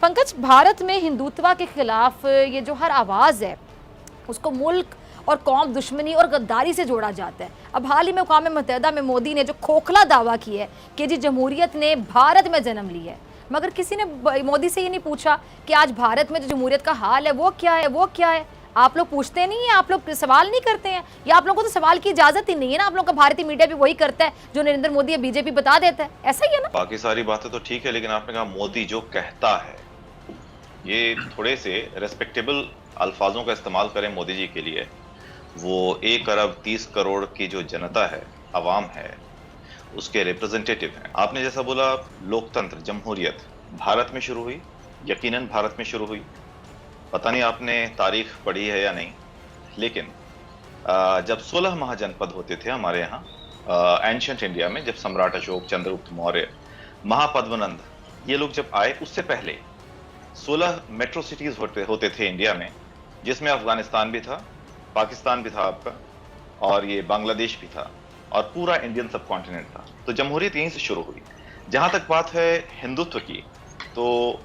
पंकज, भारत में हिंदुत्व के खिलाफ ये जो हर आवाज़ है उसको मुल्क और कौम दुश्मनी और गद्दारी से जोड़ा जाता है। अब हाल ही में अक़वाम मुत्तहिदा में मोदी ने जो खोखला दावा किया है कि जी जमहूरियत ने भारत में जन्म लिया है, मगर किसी ने मोदी से ये नहीं पूछा कि आज भारत में जो जमहूरियत का हाल है वो क्या है, वो क्या है। आप लोग पूछते नहीं हैं, आप लोग सवाल नहीं करते हैं, या आप लोगों को तो सवाल की इजाजत ही नहीं है ना। आप लोग का भारतीय मीडिया भी वही करता है जो नरेंद्र मोदी या बीजेपी बता देता है, ऐसा ही है ना। बाकी सारी बातें तो ठीक है, लेकिन आपने कहा मोदी जो कहता है, ये थोड़े से रेस्पेक्टेबल अल्फाजों का इस्तेमाल करें मोदी जी के लिए। वो 1 अरब 30 करोड़ की जो जनता है, अवाम है, उसके रिप्रेजेंटेटिव हैं। आपने जैसा बोला, लोकतंत्र, जमहूरियत भारत में शुरू हुई, यकीनन भारत में शुरू हुई। पता नहीं आपने तारीख पढ़ी है या नहीं, लेकिन जब 16 महाजनपद होते थे हमारे यहाँ एंशिएंट इंडिया में, जब सम्राट अशोक, चंद्रगुप्त मौर्य, महापद्मनंद, ये लोग जब आए, उससे पहले 16 मेट्रो सिटीज होते थे इंडिया में, जिसमें अफगानिस्तान भी था, पाकिस्तान भी था आपका, और ये बांग्लादेश भी था, और पूरा इंडियन सब कॉन्टिनेंट था। तो जमहूरियत यहीं से शुरू हुई। जहां तक बात है हिंदुत्व की, तो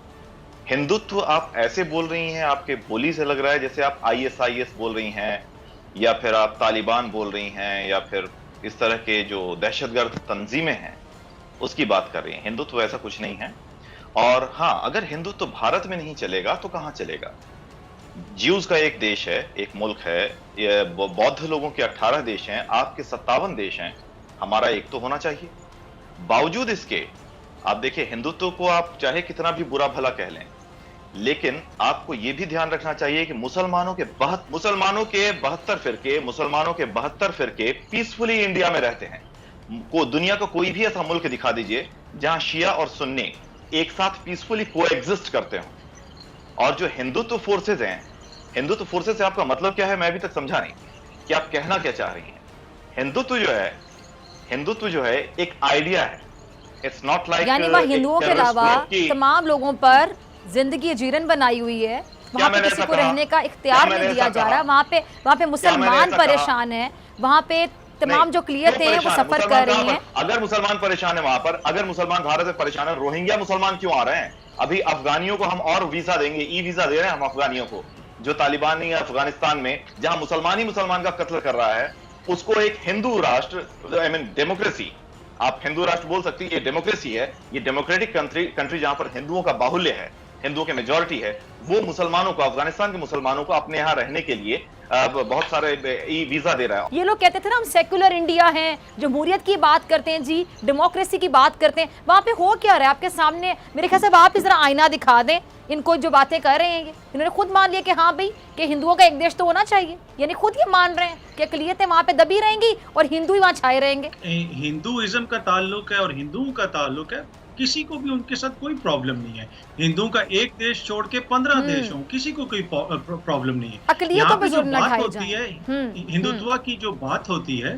हिंदुत्व आप ऐसे बोल रही हैं, आपके बोली से लग रहा है जैसे आप ISIS बोल रही हैं, या फिर आप तालिबान बोल रही हैं, या फिर इस तरह के जो दहशतगर्द तंजीमें हैं उसकी बात कर रही हैं। हिंदुत्व ऐसा कुछ नहीं है। और हाँ, अगर हिंदुत्व भारत में नहीं चलेगा तो कहां चलेगा? ज्यूज का एक देश है, एक मुल्क है, ये बौद्ध लोगों के 18 देश हैं, आपके 57 देश हैं, हमारा एक तो होना चाहिए। बावजूद इसके आप देखिए, हिंदुत्व को आप चाहे कितना भी बुरा भला कह लें, लेकिन आपको यह भी ध्यान रखना चाहिए कि मुसलमानों के 72 फिरके पीसफुली इंडिया में रहते हैं। दुनिया का कोई भी ऐसा मुल्क दिखा दीजिए जहां शिया और सुन्नी एक साथ पीसफुली कोएग्जिस्ट करते हों। और जो हिंदुत्व फोर्सेज हैं, हिंदुत्व फोर्सेज से आपका मतलब क्या है, मैं अभी तक समझा नहीं कि आप कहना क्या चाह रही हैं। हिंदुत्व जो है एक आइडिया है। इट्स नॉट लाइक, यानी वह हिंदुओं के अलावा तमाम लोगों पर जिंदगी जीरन बनाई हुई है, वहां पे किसी को रहने का इख्तियार नहीं दिया जा रहा। वहां पे मुसलमान परेशान है, वहां पे तमाम जो क्लियत हैं वो सफर कर रही हैं। अगर मुसलमान परेशान है वहां पर, अगर मुसलमान भारत में परेशान है, रोहिंग्या मुसलमान क्यों आ रहे हैं? अभी अफगानियों को हम और वीजा देंगे, ई वीजा दे रहे हैं हम अफगानियों को। जो तालिबान नहीं है अफगानिस्तान में, जहां मुसलमान ही मुसलमान का कत्ल कर रहा है, उसको एक हिंदू राष्ट्र, आई मीन डेमोक्रेसी, आप हिंदू राष्ट्र बोल सकती है, ये डेमोक्रेसी है, ये डेमोक्रेटिक कंट्री जहां पर हिंदुओं का बाहुल्य है, हिंदुओं के मेजॉरिटी है, वो मुसलमानों को, अफगानिस्तान के मुसलमानों को अपने यहां रहने के लिए बहुत सारे ई वीजा दे रहा है। ये लोग कहते थे ना हम सेक्युलर इंडिया हैं, जमहूरियत की बात करते हैं जी, डेमोक्रेसी की बात करते हैं, वहां पे हो क्या रहा है आपके सामने? मेरे ख्याल से आप इस तरह आईना दिखा दें इनको, जो बातें कर रहे हैं इन्होंने खुद मान लिया कि हाँ भाई कि हिंदुओं का एक देश तो होना चाहिए, यानी खुद ये मान रहे हैं कि अकलियतें वहां पे दबी रहेंगी और हिंदू ही वहां छाए रहेंगे। हिंदुइज्म का ताल्लुक है और हिंदुओं का ताल्लुक है, किसी को भी उनके साथ कोई प्रॉब्लम नहीं है। हिंदुओं का एक देश छोड़ के 15 देश हों, किसी को कोई प्रॉब्लम नहीं है। यहाँ पे जो बात होती है, हिंदुत्व की जो बात होती है,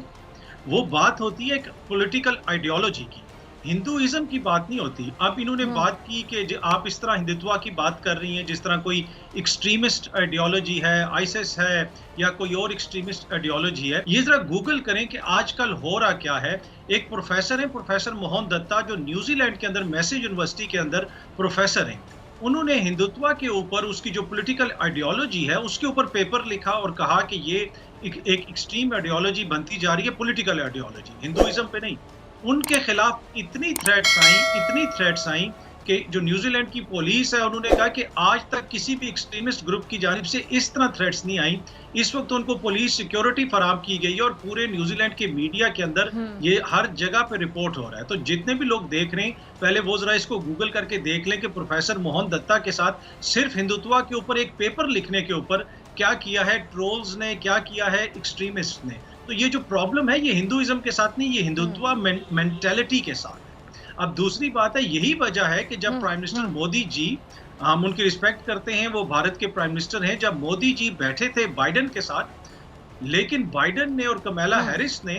वो बात होती है एक पॉलिटिकल आइडियोलॉजी की, हिंदुइज्म की बात नहीं होती। अब इन्होंने बात की कि आप इस तरह हिंदुत्व की बात कर रही हैं जिस तरह कोई एक्सट्रीमिस्ट आइडियोलॉजी है, आईएसआईएस है या कोई और एक्सट्रीमिस्ट आइडियोलॉजी है। ये जरा गूगल करें कि आजकल हो रहा क्या है। एक प्रोफेसर है, प्रोफेसर मोहन दत्ता, जो न्यूजीलैंड के अंदर मैसेज यूनिवर्सिटी के अंदर प्रोफेसर हैं। उन्होंने हिंदुत्व के ऊपर, उसकी जो पॉलिटिकल आइडियोलॉजी है, उसके ऊपर पेपर लिखा और कहा कि ये एक एक्सट्रीम आइडियोलॉजी बनती जा रही है, पॉलिटिकल आइडियोलॉजी, हिंदुइज्म पे नहीं। उनके खिलाफ इतनी थ्रेट्स आई कि जो न्यूजीलैंड की पुलिस है, उन्होंने कहा कि आज तक किसी भी एक्सट्रीमिस्ट ग्रुप की जानिब से इस तरह थ्रेट्स नहीं आई। इस वक्त उनको पुलिस सिक्योरिटी फराहम की गई है और पूरे न्यूजीलैंड के मीडिया के अंदर ये हर जगह पे रिपोर्ट हो रहा है। तो जितने भी लोग देख रहे हैं, पहले वो जरा इसको गूगल करके देख लें कि प्रोफेसर मोहन दत्ता के साथ सिर्फ हिंदुत्व के ऊपर एक पेपर लिखने के ऊपर क्या किया है ट्रोल्स ने, क्या किया है एक्सट्रीमिस्ट ने। तो ये जो प्रॉब्लम है, ये हिंदुइज्म के साथ नहीं, ये हिंदुत्व मेंटेलिटी के साथ। अब दूसरी बात है, यही वजह है कि जब प्राइम मिनिस्टर मोदी जी, हम उनकी रिस्पेक्ट करते हैं, वो भारत के प्राइम मिनिस्टर हैं, जब मोदी जी बैठे थे बाइडेन के साथ, लेकिन बाइडेन ने और कमला हैरिस ने,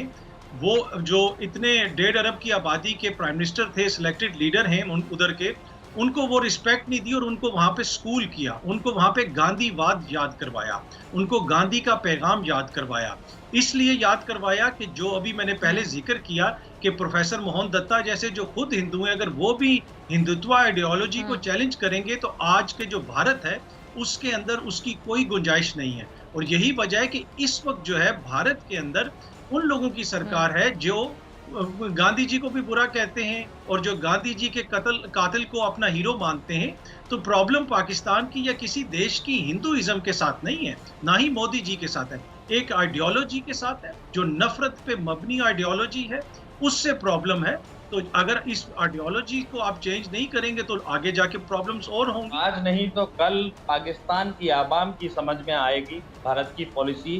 वो जो इतने 1.5 अरब की आबादी के प्राइम मिनिस्टर थे, सिलेक्टेड लीडर हैं उधर के, उनको वो रिस्पेक्ट नहीं दी और उनको वहां पे स्कूल किया, उनको वहां पे गांधीवाद याद करवाया, उनको गांधी का पैगाम याद करवाया। इसलिए याद करवाया कि जो अभी मैंने पहले जिक्र किया कि प्रोफेसर मोहन दत्ता जैसे जो खुद हिंदू हैं, अगर वो भी हिंदुत्व आइडियोलॉजी को चैलेंज करेंगे तो आज के जो भारत है उसके अंदर उसकी कोई गुंजाइश नहीं है। और यही वजह है कि इस वक्त जो है भारत के अंदर उन लोगों की सरकार है जो गांधी जी को भी बुरा कहते हैं और जो गांधी जी के कातिल को अपना हीरो मानते हैं। तो प्रॉब्लम पाकिस्तान की या किसी देश की हिंदुइज्म के साथ नहीं है, ना ही मोदी जी के साथ है, एक आइडियोलॉजी के साथ है जो नफरत पे मबनी आइडियोलॉजी है, उससे प्रॉब्लम है। तो अगर इस आइडियोलॉजी को आप चेंज नहीं करेंगे तो आगे जाके प्रॉब्लम्स और होंगी। आज नहीं तो कल पाकिस्तान की आवाम की समझ में आएगी भारत की पॉलिसी,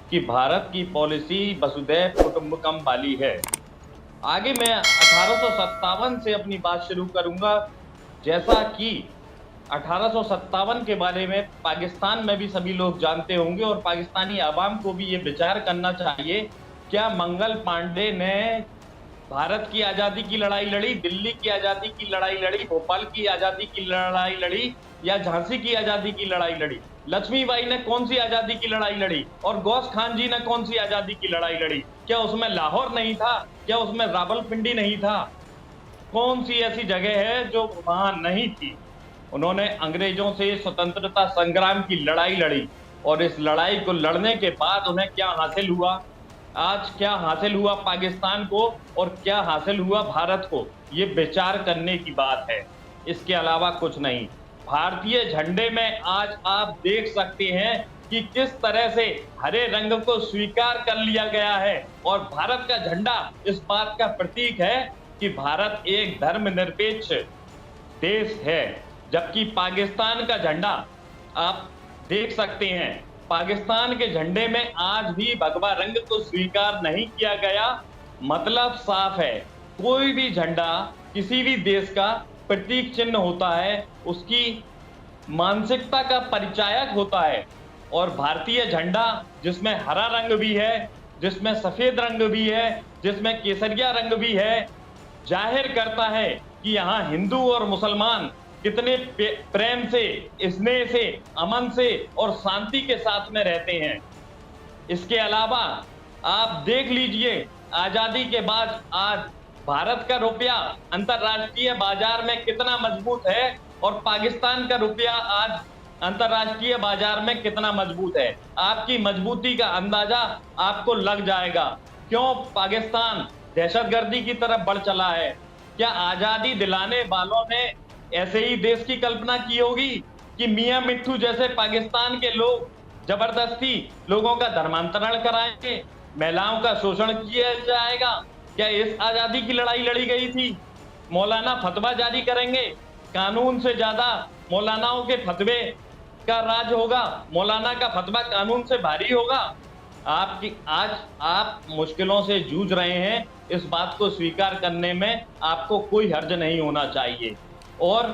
कि भारत की पॉलिसी वसुधैव कुटुंबकम वाली है। आगे मैं 1857 से अपनी बात शुरू करूंगा। जैसा कि 1857 के बारे में पाकिस्तान में भी सभी लोग जानते होंगे और पाकिस्तानी आवाम को भी ये विचार करना चाहिए, क्या मंगल पांडे ने भारत की आज़ादी की लड़ाई लड़ी, दिल्ली की आज़ादी की लड़ाई लड़ी, भोपाल की आज़ादी की लड़ाई लड़ी या झांसी की आज़ादी की लड़ाई लड़ी? लक्ष्मीबाई ने कौन सी आज़ादी की लड़ाई लड़ी और गौस खान जी ने कौन सी आज़ादी की लड़ाई लड़ी? क्या उसमें लाहौर नहीं था? क्या उसमें रावलपिंडी नहीं था? कौन सी ऐसी जगह है जो वहां नहीं थी? उन्होंने अंग्रेजों से स्वतंत्रता संग्राम की लड़ाई लड़ी और इस लड़ाई को लड़ने के बाद उन्हें क्या हासिल हुआ? आज क्या हासिल हुआ पाकिस्तान को और क्या हासिल हुआ भारत को, ये विचार करने की बात है, इसके अलावा कुछ नहीं। भारतीय झंडे में आज आप देख सकते हैं कि किस तरह से हरे रंग को स्वीकार कर लिया गया है और भारत का झंडा इस बात का प्रतीक है कि भारत एक धर्मनिरपेक्ष देश है। जबकि पाकिस्तान का झंडा आप देख सकते हैं, पाकिस्तान के झंडे में आज भी भगवा रंग को स्वीकार नहीं किया गया। मतलब साफ है, कोई भी झंडा किसी भी देश का प्रतीक चिन्ह होता है, उसकी मानसिकता का परिचायक होता है। और भारतीय झंडा जिसमें हरा रंग भी है, जिसमें सफेद रंग भी है, जिसमें केसरिया रंग भी है, जाहिर करता है कि यहाँ हिंदू और मुसलमान कितने प्रेम से, स्नेह से, अमन से और शांति के साथ में रहते हैं। इसके अलावा आप देख लीजिए, आजादी के बाद आज भारत का रुपया अंतरराष्ट्रीय बाजार में कितना मजबूत है और पाकिस्तान का रुपया आज अंतरराष्ट्रीय बाजार में कितना मजबूत है। आपकी मजबूती का अंदाजा आपको लग जाएगा क्यों पाकिस्तान दहशतगर्दी की तरफ बढ़ चला है। क्या आजादी दिलाने वालों ने ऐसे ही देश की कल्पना की होगी कि मियां मिट्ठू जैसे पाकिस्तान के लोग जबरदस्ती लोगों का धर्मांतरण कराएंगे, महिलाओं का शोषण किया जाएगा? क्या इस आजादी की लड़ाई लड़ी गई थी? मौलाना फतवा जारी करेंगे, कानून से ज्यादा मौलानाओं के फतवे का राज होगा, मौलाना का फतवा कानून से भारी होगा। आज आप मुश्किलों से जूझ रहे हैं, इस बात को स्वीकार करने में आपको कोई हर्ज नहीं होना चाहिए। और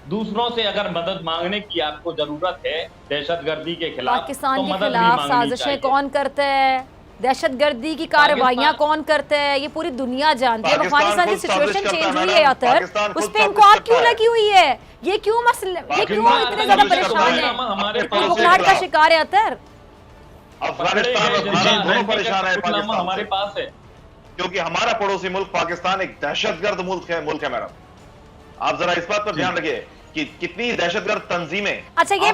दूसरों से अगर मदद मांगने की आपको जरूरत है दहशतगर्दी के खिलाफ, पाकिस्तान तो के मदद खिलाफ भी मांगनी साजिशें चाहिए। कौन करते हैं, दहशतगर्दी की कार्रवाइयां कौन करते हैं, ये पूरी दुनिया जानती है। अफगानिस्तान की सिचुएशन चेंज हुई है यातर, उस पे इनको आग क्यों लगी हुई है? ये क्यों मसले, ये क्यों इतने ज्यादा परेशान है, बुखार का शिकार है यातर? अफगानिस्तान परेशान है पाकिस्तान हमारे पास है क्योंकि हमारा पड़ोसी मुल्क पाकिस्तान एक दहशतगर्द मुल्क है मैडम। आप जरा इस बात पर ध्यान रखिए कि कितनी दहशतगर्द तंजीमें। अच्छा ये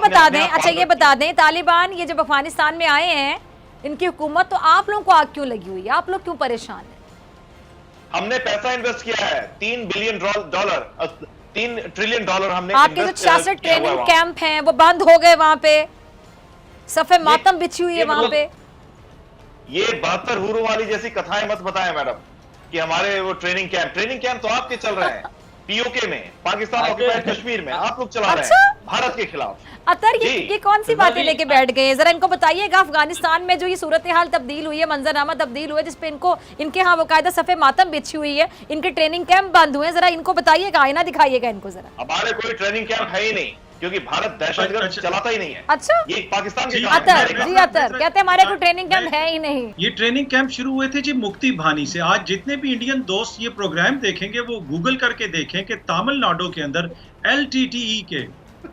बता दें तालिबान ये जब अफगानिस्तान में आए हैं, इनकी हुकूमत, तो आप लोगों को आग क्यों लगी हुई है? आप लोग क्यों परेशान हैं? हमने पैसा इन्वेस्ट किया है, $3 ट्रिलियन हमने। आपके जो 66 ट्रेनिंग कैंप हैं वो बंद हो गए, वहां पे सफे मातम बिछी हुई है वहां पे। ये 72 हुरों वाली जैसी कथाएं मत बताएं मैडम कि हमारे वो ट्रेनिंग कैंप तो आपके चल रहे हैं पीओके में, पाकिस्तान ऑक्युपाइड कश्मीर में आप लोग चला रहे हैं भारत के खिलाफ। अतर ये कौन सी बातें लेके बैठ गए हैं? जरा इनको बताइएगा, अफगानिस्तान में जो ये सूरत हाल तब्दील हुई है, मंजरनामा तब्दील हुआ है, जिसपे इनके यहाँ बाकायदा सफे मातम बिछी हुई है, इनके ट्रेनिंग कैंप बंद हुए हैं, जरा इनको बताइएगा, आईना दिखाइएगा इनको जरा। हमारे कोई ट्रेनिंग कैंप है ही नहीं, क्योंकि भारत दहशतगर्द चलाता ही नहीं है। अच्छा, ये पाकिस्तान के अतर जी, अतर कहते हैं हमारे कोई ट्रेनिंग कैंप है ही नहीं। ये ट्रेनिंग कैंप शुरू हुए थे जी मुक्ति भानी से। आज जितने भी इंडियन दोस्त ये प्रोग्राम देखेंगे वो गूगल करके देखें कि तमिलनाडु के अंदर LTTE के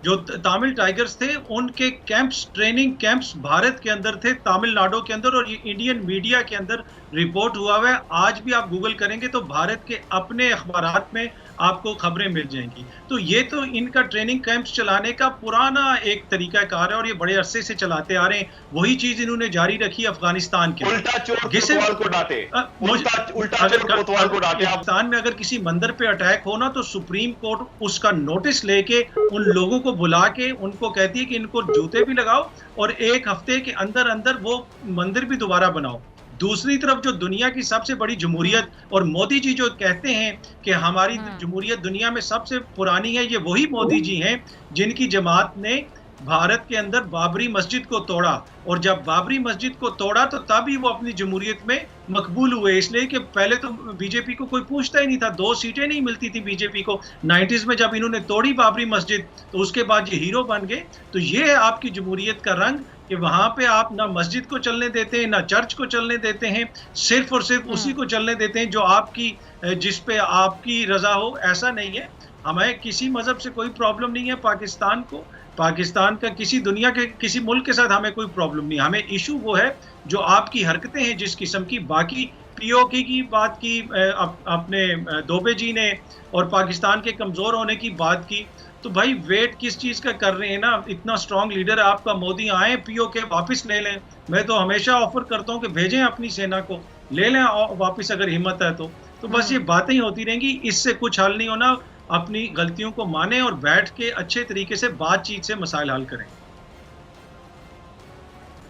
जो तमिल टाइगर्स थे उनके कैंप्स, ट्रेनिंग कैंप्स भारत के अंदर थे, तमिलनाडु के अंदर, और ये इंडियन मीडिया के अंदर रिपोर्ट हुआ हुआ है। आज भी आप गूगल करेंगे तो भारत के अपने अखबारात में आपको खबरें मिल जाएंगी। तो ये तो इनका ट्रेनिंग कैंप्स चलाने का पुराना एक तरीका कार है और ये बड़े अरसे से चलाते आ रहे हैं। वही चीज इन्होंने जारी रखी अफगानिस्तान के। उल्टा चोर कोतवाल को डांटे, उल्टा चोर कोतवाल को डांटे। पाकिस्तान में अगर किसी मंदिर पे अटैक हो ना तो सुप्रीम कोर्ट उसका नोटिस लेके उन लोगों को बुला के उनको कहती है कि इनको जूते भी लगाओ और 1 हफ्ते के अंदर अंदर वो मंदिर भी दोबारा बनाओ। दूसरी तरफ जो दुनिया की सबसे बड़ी जमहूरियत, और मोदी जी जो कहते हैं कि हमारी जमहूरियत दुनिया में सबसे पुरानी है, ये वही मोदी जी हैं जिनकी जमात ने भारत के अंदर बाबरी मस्जिद को तोड़ा, और जब बाबरी मस्जिद को तोड़ा तो तभी वो अपनी जमहूरियत में मकबूल हुए। इसलिए कि पहले तो बीजेपी को कोई पूछता ही नहीं था, 2 सीटें नहीं मिलती थी बीजेपी को। 90s में जब इन्होंने तोड़ी बाबरी मस्जिद तो उसके बाद ये हीरो बन गए। तो ये है आपकी जमहूरियत का रंग कि वहां पे आप ना मस्जिद को चलने देते हैं ना चर्च को चलने देते हैं, सिर्फ और सिर्फ उसी को चलने देते हैं जो आपकी, जिस पे आपकी रजा हो। ऐसा नहीं है, हमें किसी मजहब से कोई प्रॉब्लम नहीं है। पाकिस्तान को, पाकिस्तान का किसी दुनिया के किसी मुल्क के साथ हमें कोई प्रॉब्लम नहीं। हमें इशू वो है जो आपकी हरकतें हैं जिस किस्म की। बाकी POK की बात की अपने दोबे जी ने, और पाकिस्तान के कमजोर होने की बात की, तो भाई वेट किस चीज का कर रहे हैं ना। इतना स्ट्रांग लीडर है आपका मोदी, आए POK वापस ले लें। मैं तो हमेशा ऑफर करता हूं कि भेजें अपनी सेना को, ले लें वापस अगर हिम्मत है तो बस ये बातें ही होती रहेंगी, इससे कुछ हल नहीं होना। अपनी गलतियों को माने और बैठ के अच्छे तरीके से बातचीत से मसाइल हल करें।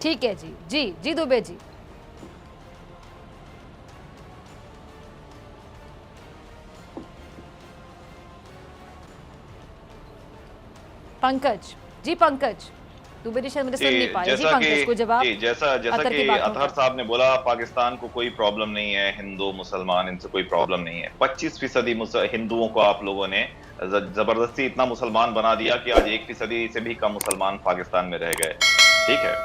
ठीक है जी, जी जी दुबे जी। पंकज जी, पंकज दुबे जी शायद मुझे सुन नहीं पाए जी। पंकज को जवाब। जैसा कि अतहर साहब ने बोला, पाकिस्तान को कोई प्रॉब्लम नहीं है, हिंदू मुसलमान इनसे कोई प्रॉब्लम नहीं है। 25% हिंदुओं को आप लोगों ने जबरदस्ती इतना मुसलमान बना दिया कि आज 1% से भी कम मुसलमान पाकिस्तान में रह गए। ठीक है,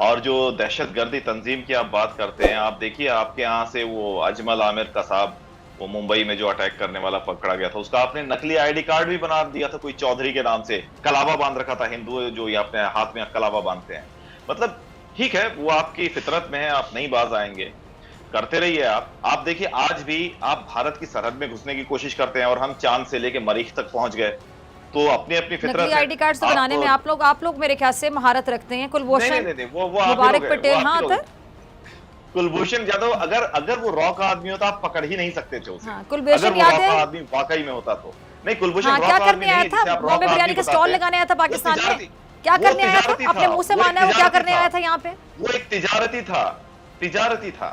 और जो दहशतगर्दी तंजीम की आप बात करते हैं, आप देखिए आपके यहाँ से वो अजमल आमिर कसाब, वो मुंबई में जो अटैक करने वाला पकड़ा गया था, उसका आपने नकली ID कार्ड भी बना दिया था कोई चौधरी के नाम से, कलावा बांध रखा था। हिंदू जो ये अपने हाथ में कलावा बांधते हैं। मतलब ठीक है, वो आपकी फितरत में है, आप नहीं बाज आएंगे, करते रहिए आप देखिए आज भी आप भारत की सरहद में घुसने की कोशिश करते हैं और हम चांद से लेके मरीख तक पहुंच गए। तो अपनी अपनी फितरत नकली ID कार्ड से बनाने में आप लोग मेरे ख्याल से महारत रखते हैं। कुलभूषण मुबारक पटेल, हाँ अतर कुलभूषण जाधव, अगर वो रॉ का आदमी होता आप पकड़ ही नहीं सकते थे उसे। कुलभूषण याद है आदमी वाकई में होता तो नहीं। कुलभूषण क्या करने आया था? बॉम्बे बिरयानी का स्टॉल लगाने आया था पाकिस्तान में। क्या करने आया था? अपने मुंह से माना है, वो क्या करने आया था यहाँ पे? वो एक तिजारती था,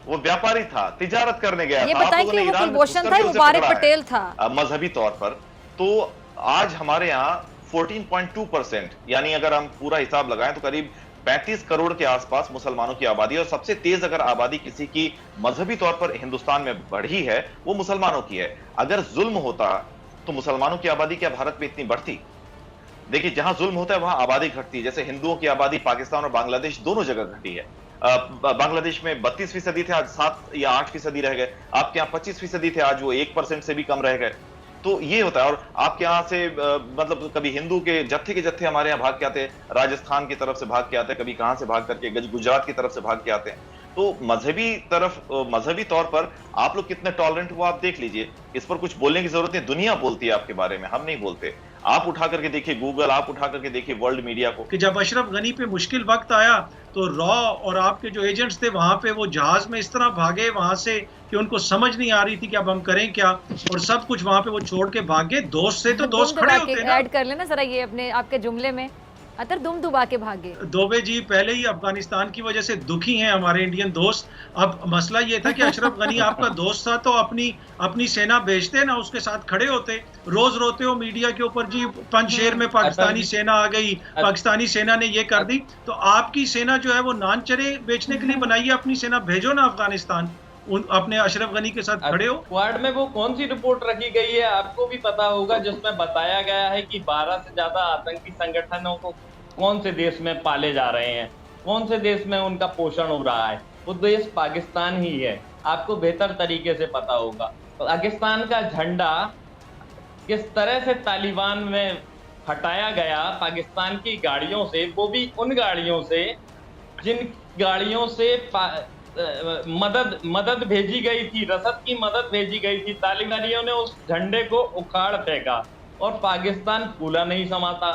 वो व्यापारी था, तिजारत करने गया था। ये बताएं कि वो कुलभूषण था, मुबारक पटेल था मजहबी तौर पर। तो आज हमारे यहाँ 14.2%, यानी अगर हम पूरा हिसाब लगाएं तो करीब 35 करोड़ के आसपास मुसलमानों की आबादी, और सबसे तेज अगर आबादी किसी की मजहबी तौर पर हिंदुस्तान में बढ़ी है वो मुसलमानों की है। अगर जुल्म होता तो मुसलमानों की आबादी क्या भारत में इतनी बढ़ती? देखिए, जहां जुल्म होता है वहां आबादी घटती है। जैसे हिंदुओं की आबादी पाकिस्तान और बांग्लादेश दोनों जगह घटी है। बांग्लादेश में 32% थे, आज 7 या 8% रह गए। आपके यहाँ 25% थे, आज वो 1% से भी कम रह गए। तो ये होता है। और आपके यहाँ से मतलब कभी हिंदू के जत्थे हमारे यहाँ भाग के आते हैं, राजस्थान की तरफ से भाग के आते हैं, कभी कहां से भाग करके गुजरात की तरफ से भाग के आते हैं। तो मजहबी तौर पर आप लोग कितने टॉलरेंट हो आप देख लीजिए। इस पर कुछ बोलने की जरूरत नहीं, दुनिया बोलती है आपके बारे में, हम नहीं बोलते। आप उठा करके देखिए गूगल, आप उठा करके देखिए वर्ल्ड मीडिया को, कि जब अशरफ गनी पे मुश्किल वक्त आया तो रॉ और आपके जो एजेंट्स थे वहां पे वो जहाज में इस तरह भागे वहां से कि उनको समझ नहीं आ रही थी कि अब हम करें क्या, और सब कुछ वहां पे वो छोड़ के भागे। दोस्त से तो दोस्त खड़े होते हैं ना। ऐड कर लेना जरा ये अपने आपके जुमले में, अतर दुम दुबा के भागे। दोबे जी पहले ही अफगानिस्तान की वजह से दुखी हैं हमारे इंडियन दोस्त। अब मसला ये था कि अशरफ गनी आपका दोस्त था तो अपनी सेना भेजते ना, उसके साथ खड़े होते। रोज रोते हो मीडिया के ऊपर जी पंजशेर में पाकिस्तानी सेना आ गई, पाकिस्तानी सेना ने ये कर दी। तो आपकी सेना जो है वो नान चरे बेचने के लिए बनाई है, अपनी सेना भेजो ना अफगानिस्तान। अपने अशरफ गनी के साथ खड़े हो। क्वाड में वो कौन सी रिपोर्ट रखी गई है आपको भी पता होगा, जिसमें बताया गया है कि 12 से ज्यादा आतंकी संगठनों को कौन से देश में पाले जा रहे हैं, कौन से देश में उनका पोषण हो रहा है। वो देश पाकिस्तान ही है, आपको बेहतर तरीके से पता होगा। पाकिस्तान का झंडा किस तरह से तालिबान में हटाया गया पाकिस्तान की गाड़ियों से, वो भी उन गाड़ियों से जिन गाड़ियों से मदद भेजी गई थी, रसद की मदद भेजी गई थी। तालिबानियों ने उस झंडे को उखाड़ फेंका और पाकिस्तान फूला नहीं समाता।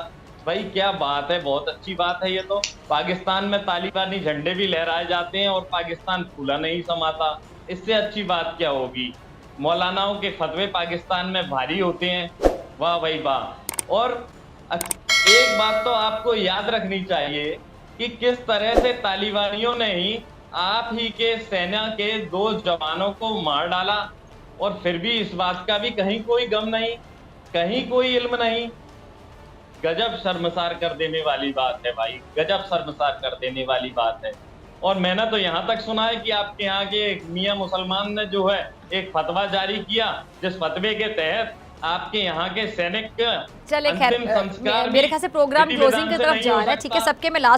भाई क्या बात है, बहुत अच्छी बात है ये तो। पाकिस्तान में तालिबानी झंडे भी लहराए जाते हैं और पाकिस्तान फूला नहीं समाता, इससे अच्छी बात क्या होगी। मौलानाओं के फतवे पाकिस्तान में भारी होते हैं, वाह भाई वाह। और एक बात तो आपको याद रखनी चाहिए कि किस तरह से तालिबानियों ने ही आप ही के सेना के 2 जवानों को मार डाला, और फिर भी इस बात का भी कहीं कोई गम नहीं, कहीं कोई इल्म नहीं। गजब शर्मसार कर देने वाली बात है भाई, गजब शर्मसार कर देने वाली बात है। और मैंने तो यहाँ तक सुना है कि आपके यहाँ के मियां मुसलमान ने जो है एक फतवा जारी किया, जिस फतवे के तहत आपके यहाँ के सैनिक चले खैर, मेरे ख्याल से प्रोग्राम क्लोजिंग की तरफ जा रहा है। ठीक है, सबके में लास्ट